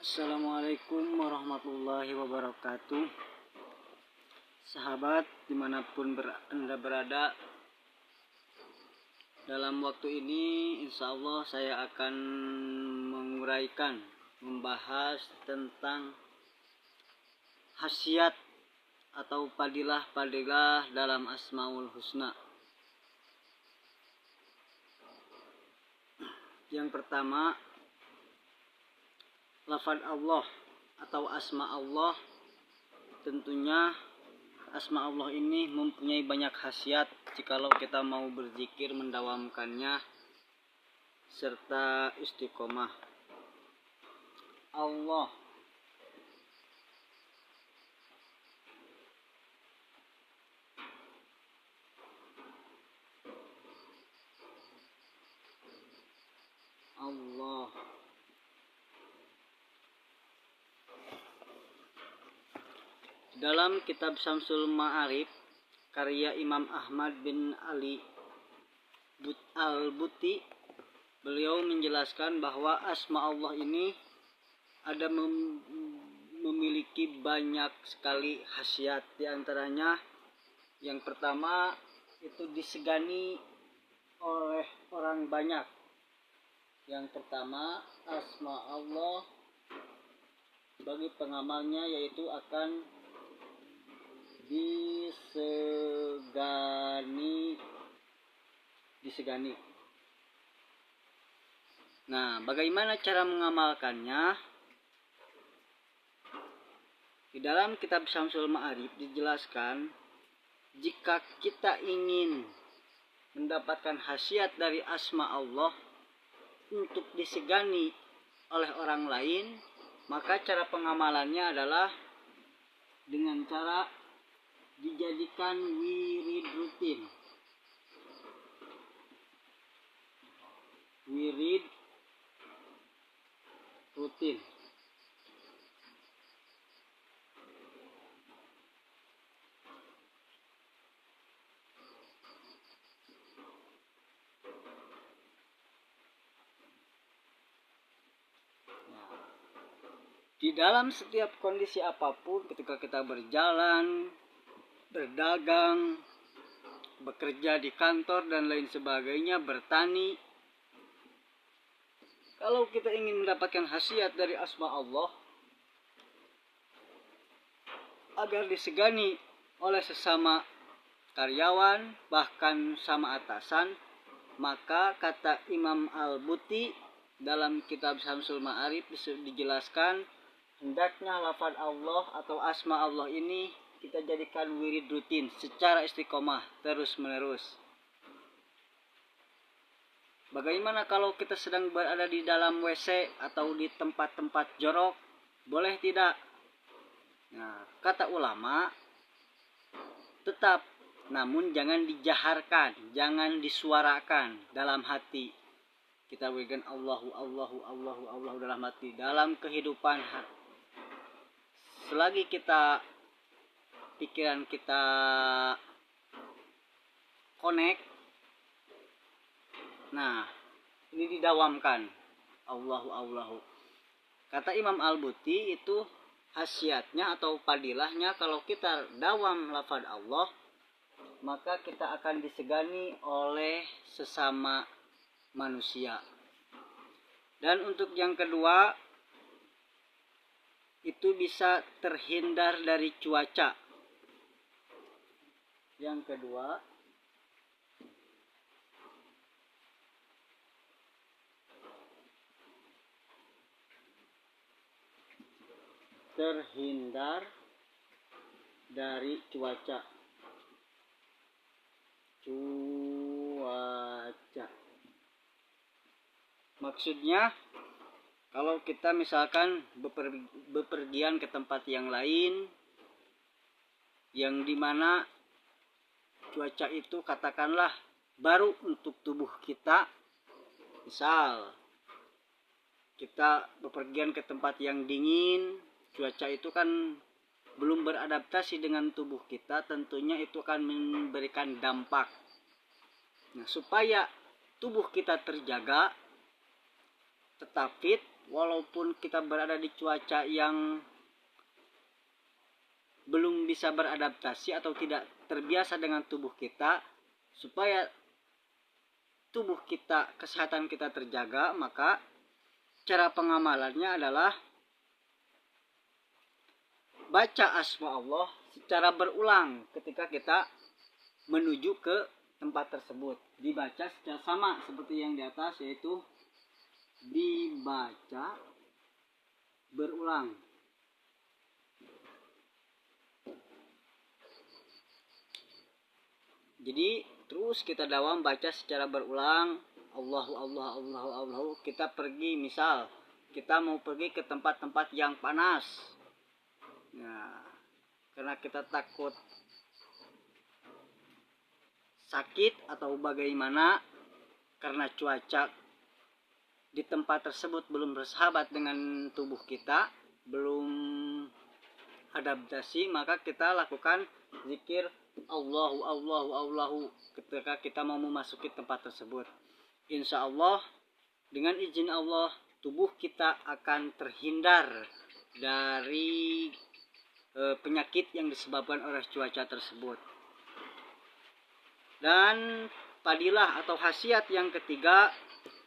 Assalamualaikum warahmatullahi wabarakatuh. Sahabat dimanapun Anda berada, dalam waktu ini insya Allah saya akan membahas tentang khasiat atau fadilah-fadilah dalam Asmaul Husna. Yang pertama, lafaz Allah atau asma Allah. Tentunya asma Allah ini mempunyai banyak khasiat jikalau kita mau berzikir mendawamkannya serta istiqomah. Allah, Allah. Dalam kitab Syamsul Ma'arif karya Imam Ahmad bin Ali Al-Buti, beliau menjelaskan bahwa asma Allah ini ada memiliki banyak sekali khasiat. Di antaranya yang pertama itu disegani oleh orang banyak. Yang pertama, asma Allah bagi pengamalnya yaitu akan disegani. Nah, bagaimana cara mengamalkannya? Di dalam kitab Syamsul Ma'arif dijelaskan, jika kita ingin mendapatkan khasiat dari asma Allah untuk disegani oleh orang lain, maka cara pengamalannya adalah dengan cara dijadikan wirid rutin. Wirid rutin. Di dalam setiap kondisi apapun, ketika kita berjalan, berdagang, bekerja di kantor dan lain sebagainya, bertani, kalau kita ingin mendapatkan khasiat dari asma Allah agar disegani oleh sesama karyawan, bahkan sama atasan, maka kata Imam Al-Buti dalam kitab Syamsul Ma'arif dijelaskan, hendaknya lafaz Allah atau asma Allah ini kita jadikan wirid rutin secara istiqomah terus menerus. Bagaimana kalau kita sedang berada di dalam WC atau di tempat-tempat jorok? Boleh tidak? Nah, kata ulama, tetap, namun jangan dijaharkan, jangan disuarakan dalam hati. Kita berikan Allahu Allahu Allahu Allahu dalam hati. Dalam kehidupan, selagi pikiran kita connect, nah ini didawamkan Allahu Allahu. Kata Imam Al-Buti, itu khasiatnya atau fadilahnya, kalau kita dawam lafaz Allah, maka kita akan disegani oleh sesama manusia. Dan untuk yang kedua, itu bisa terhindar dari cuaca. Yang kedua, terhindar dari cuaca. Maksudnya, kalau kita misalkan bepergian ke tempat yang lain, yang dimana cuaca itu katakanlah baru untuk tubuh kita, misal kita bepergian ke tempat yang dingin, cuaca itu kan belum beradaptasi dengan tubuh kita, tentunya itu akan memberikan dampak. Nah, supaya tubuh kita terjaga tetap fit, walaupun kita berada di cuaca yang belum bisa beradaptasi atau tidak terbiasa dengan tubuh kita, supaya tubuh kita, kesehatan kita terjaga, maka cara pengamalannya adalah baca asma Allah secara berulang ketika kita menuju ke tempat tersebut. Dibaca secara sama seperti yang di atas, yaitu dibaca berulang. Jadi terus kita dawam baca secara berulang. Allahu Allah Allahu Allahu. Kita pergi, misal kita mau pergi ke tempat-tempat yang panas. Nah, karena kita takut sakit atau bagaimana, karena cuaca di tempat tersebut belum bersahabat dengan tubuh kita, belum adaptasi, maka kita lakukan zikir Allahu Allahu Allahu ketika kita mau memasuki tempat tersebut. Insya Allah dengan izin Allah tubuh kita akan terhindar dari penyakit yang disebabkan oleh cuaca tersebut. Dan fadilah atau khasiat yang ketiga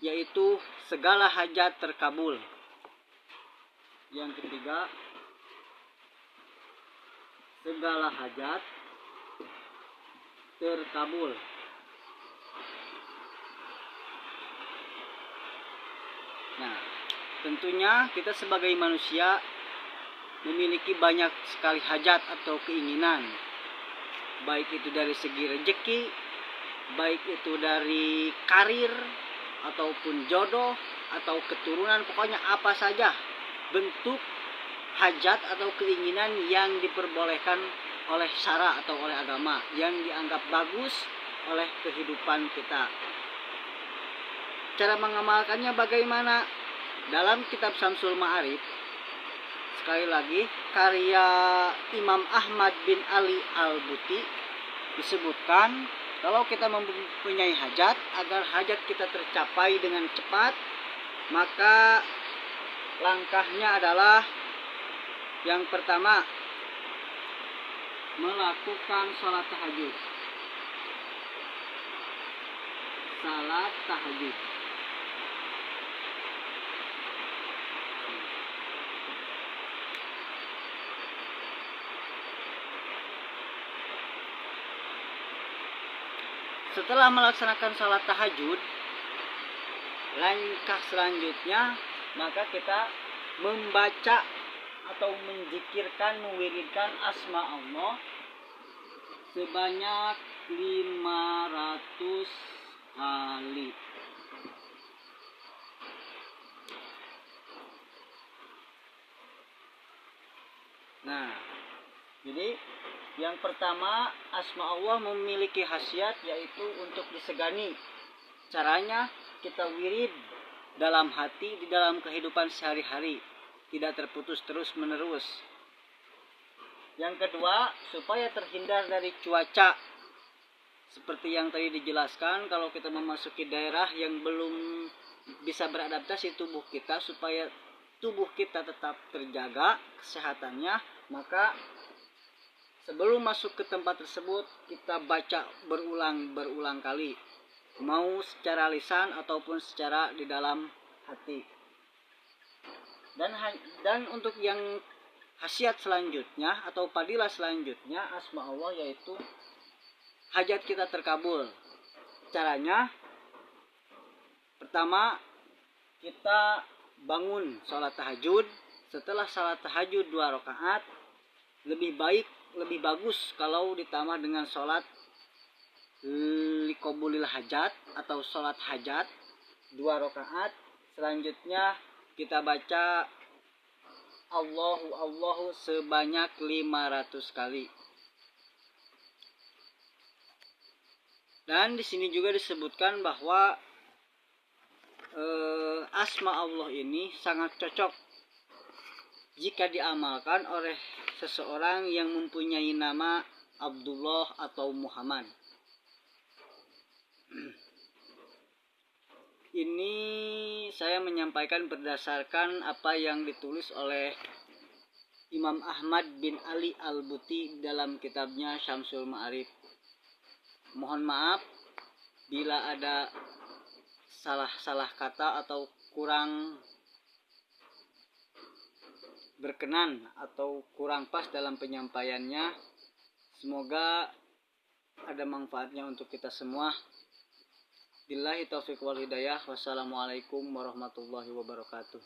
yaitu segala hajat terkabul. Yang ketiga, segala hajat terkabul. Nah, tentunya kita sebagai manusia memiliki banyak sekali hajat atau keinginan, baik itu dari segi rezeki, baik itu dari karir ataupun jodoh atau keturunan, pokoknya apa saja bentuk hajat atau keinginan yang diperbolehkan oleh syara atau oleh agama, yang dianggap bagus oleh kehidupan kita. Cara mengamalkannya bagaimana? Dalam kitab Syamsul Ma'arif, sekali lagi karya Imam Ahmad bin Ali Al-Buti, disebutkan kalau kita mempunyai hajat, agar hajat kita tercapai dengan cepat, maka langkahnya adalah yang pertama, melakukan sholat tahajud. Salat tahajud. Setelah melaksanakan sholat tahajud, langkah selanjutnya maka kita membaca atau menzikirkan, mewiridkan asma Allah sebanyak 500 kali. Nah, jadi yang pertama, asma Allah memiliki khasiat yaitu untuk disegani. Caranya kita wirid dalam hati, di dalam kehidupan sehari-hari, tidak terputus terus menerus. Yang kedua, supaya terhindar dari cuaca. Seperti yang tadi dijelaskan, kalau kita memasuki daerah yang belum bisa beradaptasi tubuh kita, supaya tubuh kita tetap terjaga kesehatannya, maka sebelum masuk ke tempat tersebut kita baca berulang kali, mau secara lisan ataupun secara di dalam hati. Dan untuk yang khasiat selanjutnya atau fadilah selanjutnya asma Allah, yaitu hajat kita terkabul. Caranya, pertama kita bangun sholat tahajud. Setelah sholat tahajud 2 rakaat, lebih bagus kalau ditambah dengan sholat liqobulil hajat atau sholat hajat 2 rakaat. Selanjutnya kita baca Allahu Allahu sebanyak 500 kali. Dan di sini juga disebutkan bahwa asma Allah ini sangat cocok jika diamalkan oleh seseorang yang mempunyai nama Abdullah atau Muhammad. Ini saya menyampaikan berdasarkan apa yang ditulis oleh Imam Ahmad bin Ali Al-Buti dalam kitabnya Syamsul Ma'arif. Mohon maaf bila ada salah kata atau kurang berkenan atau kurang pas dalam penyampaiannya. Semoga ada manfaatnya untuk kita semua. Billahi taufiq wal hidayah. Wassalamualaikum warahmatullahi wabarakatuh.